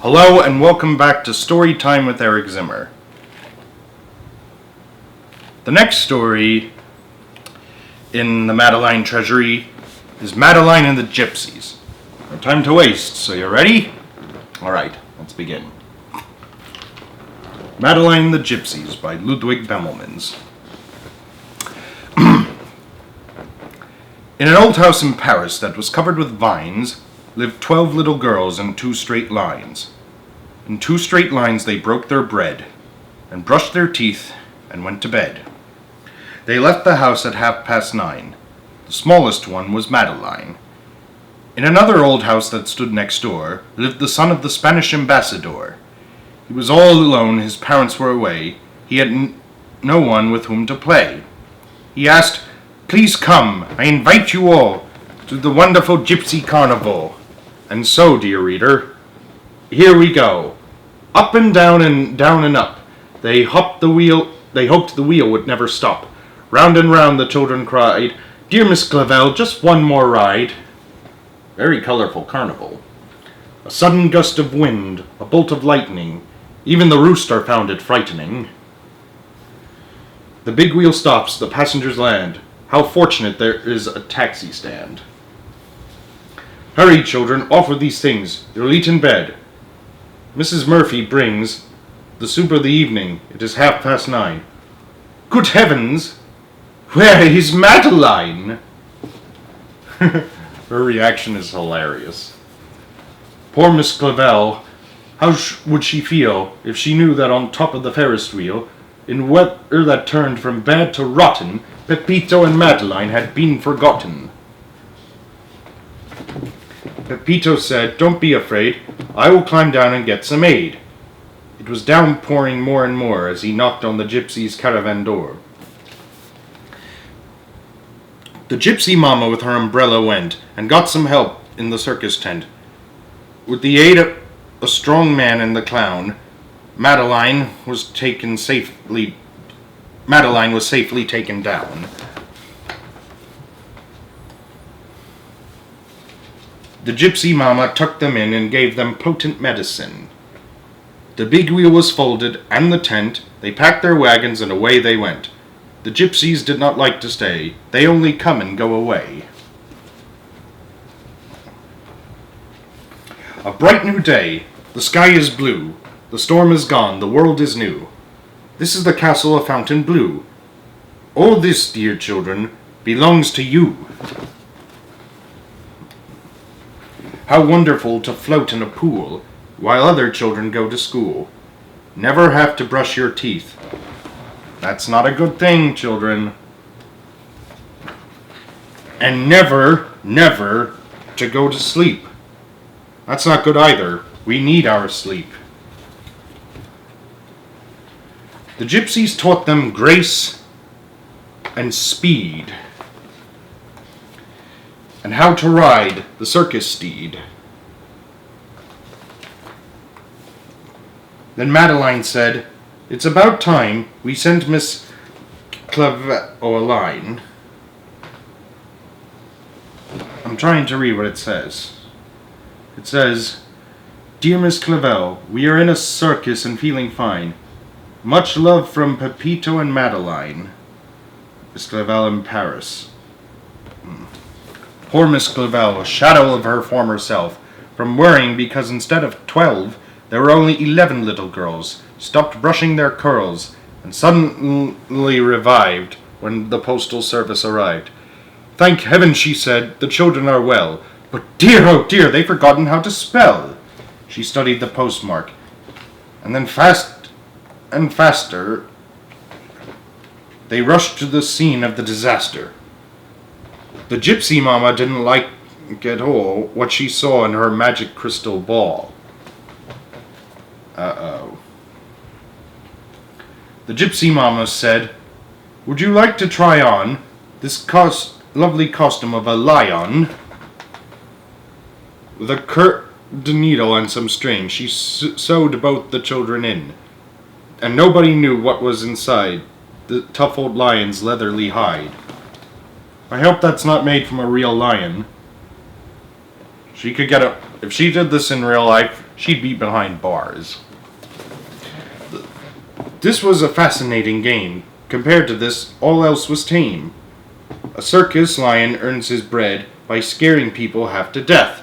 Hello and welcome back to StoryTime with Eric Zimmer. The next story in the Madeline Treasury is Madeline and the Gypsies. No time to waste, so you ready? Alright, let's begin. Madeline and the Gypsies by Ludwig Bemelmans. In an old house in Paris that was covered with vines lived 12 little girls in 2 straight lines. In 2 straight lines they broke their bread, and brushed their teeth, and went to bed. They left the house at 9:30. The smallest one was Madeline. In another old house that stood next door lived the son of the Spanish ambassador. He was all alone, his parents were away, he had no one with whom to play. He asked, "Please come, I invite you all to the wonderful Gypsy Carnival." And so, dear reader, here we go. Up and down and up. They hoped the wheel would never stop. Round and round the children cried, "Dear Miss Clavel, just one more ride." Very colorful carnival. A sudden gust of wind, a bolt of lightning. Even the rooster found it frightening. The big wheel stops, the passengers land. How fortunate there is a taxi stand. Hurry, children, off with these things. You'll eat in bed. Mrs. Murphy brings the soup of the evening. It is 9:30. Good heavens! Where is Madeline? Her reaction is hilarious. Poor Miss Clavel. How would she feel if she knew that on top of the Ferris wheel, in weather that turned from bad to rotten, Pepito and Madeline had been forgotten? Pepito said, "Don't be afraid. I will climb down and get some aid." It was downpouring more and more as he knocked on the gypsy's caravan door. The gypsy mama with her umbrella went and got some help in the circus tent. With the aid of a strong man and the clown, Madeline was safely taken down. The gypsy mama tucked them in and gave them potent medicine. The big wheel was folded, and the tent. They packed their wagons, and away they went. The gypsies did not like to stay. They only come and go away. A bright new day. The sky is blue. The storm is gone. The world is new. This is the castle of Fontainebleau. All this, dear children, belongs to you. How wonderful to float in a pool while other children go to school. Never have to brush your teeth. That's not a good thing, children. And never to go to sleep. That's not good either. We need our sleep. The gypsies taught them grace and speed, and how to ride the circus steed. Then Madeline said, "It's about time we sent Miss Clavel a line." I'm trying to read what it says. It says, "Dear Miss Clavel, we are in a circus and feeling fine. Much love from Pepito and Madeline. Miss Clavel in Paris." Poor Miss Clavel, a shadow of her former self, from worrying because instead of 12, there were only 11 little girls, stopped brushing their curls, and suddenly revived when the postal service arrived. "Thank heaven," she said, "the children are well. But dear, oh dear, they've forgotten how to spell." She studied the postmark, and then fast and faster, they rushed to the scene of the disaster. The gypsy mama didn't like at all what she saw in her magic crystal ball. Uh-oh. The gypsy mama said, "Would you like to try on this lovely costume of a lion?" With a curved needle and some string, she sewed both the children in, and nobody knew what was inside the tough old lion's leathery hide. I hope that's not made from a real lion. She could get a... If she did this in real life, she'd be behind bars. This was a fascinating game. Compared to this, all else was tame. A circus lion earns his bread by scaring people half to death.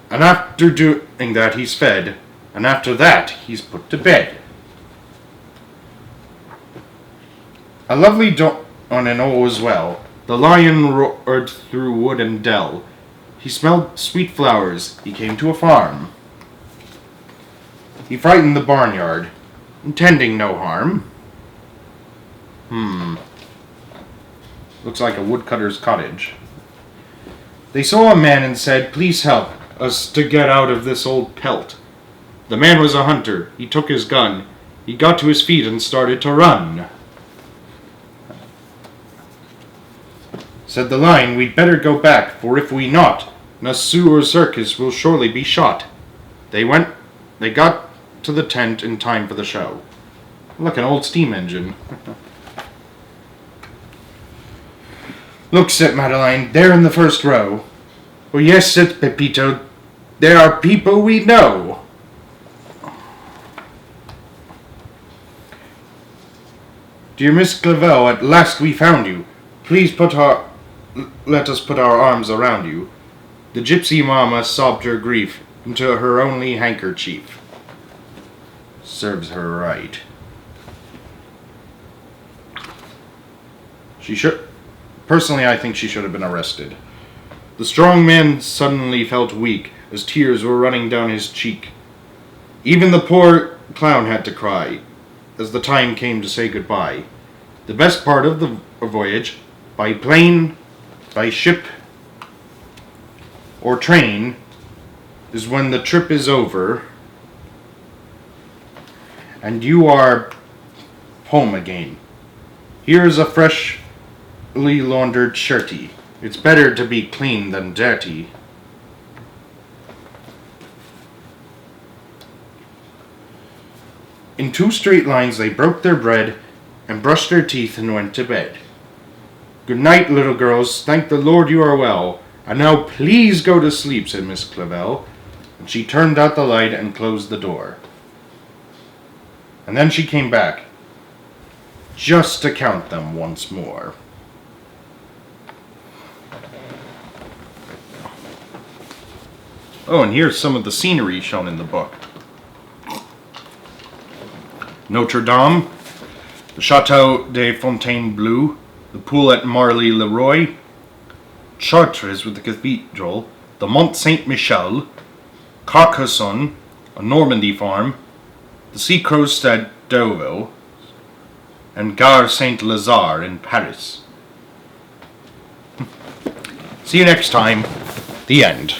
And after doing that, he's fed. And after that, he's put to bed. A lovely dawn and all was well. The lion roared through wood and dell. He smelled sweet flowers. He came to a farm. He frightened the barnyard, intending no harm. Looks like a woodcutter's cottage. They saw a man and said, "Please help us to get out of this old pelt." The man was a hunter. He took his gun. He got to his feet and started to run. Said the lion, "We'd better go back, for if we not, Nassau or circus will surely be shot." They got to the tent in time for the show. Look, an old steam engine. "Look," said Madeline, "there in the first row." "Oh yes," said Pepito, "there are people we know." "Dear Miss Clavel, at last we found you. Please let us put our arms around you." The gypsy mama sobbed her grief into her only handkerchief. Serves her right. Personally, I think she should have been arrested. The strong man suddenly felt weak as tears were running down his cheek. Even the poor clown had to cry as the time came to say goodbye. The best part of the voyage, by plane, by ship, or train, is when the trip is over and you are home again. Here is a freshly laundered shirty. It's better to be clean than dirty. In 2 straight lines they broke their bread and brushed their teeth and went to bed. "Good night, little girls. Thank the Lord you are well. And now please go to sleep," said Miss Clavel. And she turned out the light and closed the door. And then she came back, just to count them once more. Oh, and here's some of the scenery shown in the book. Notre Dame, the Chateau de Fontainebleau, the pool at Marly-le-Roi, Chartres with the cathedral, the Mont Saint-Michel, Carcassonne, a Normandy farm, the Sea Coast at Deauville, and Gare Saint-Lazare in Paris. See you next time. The end.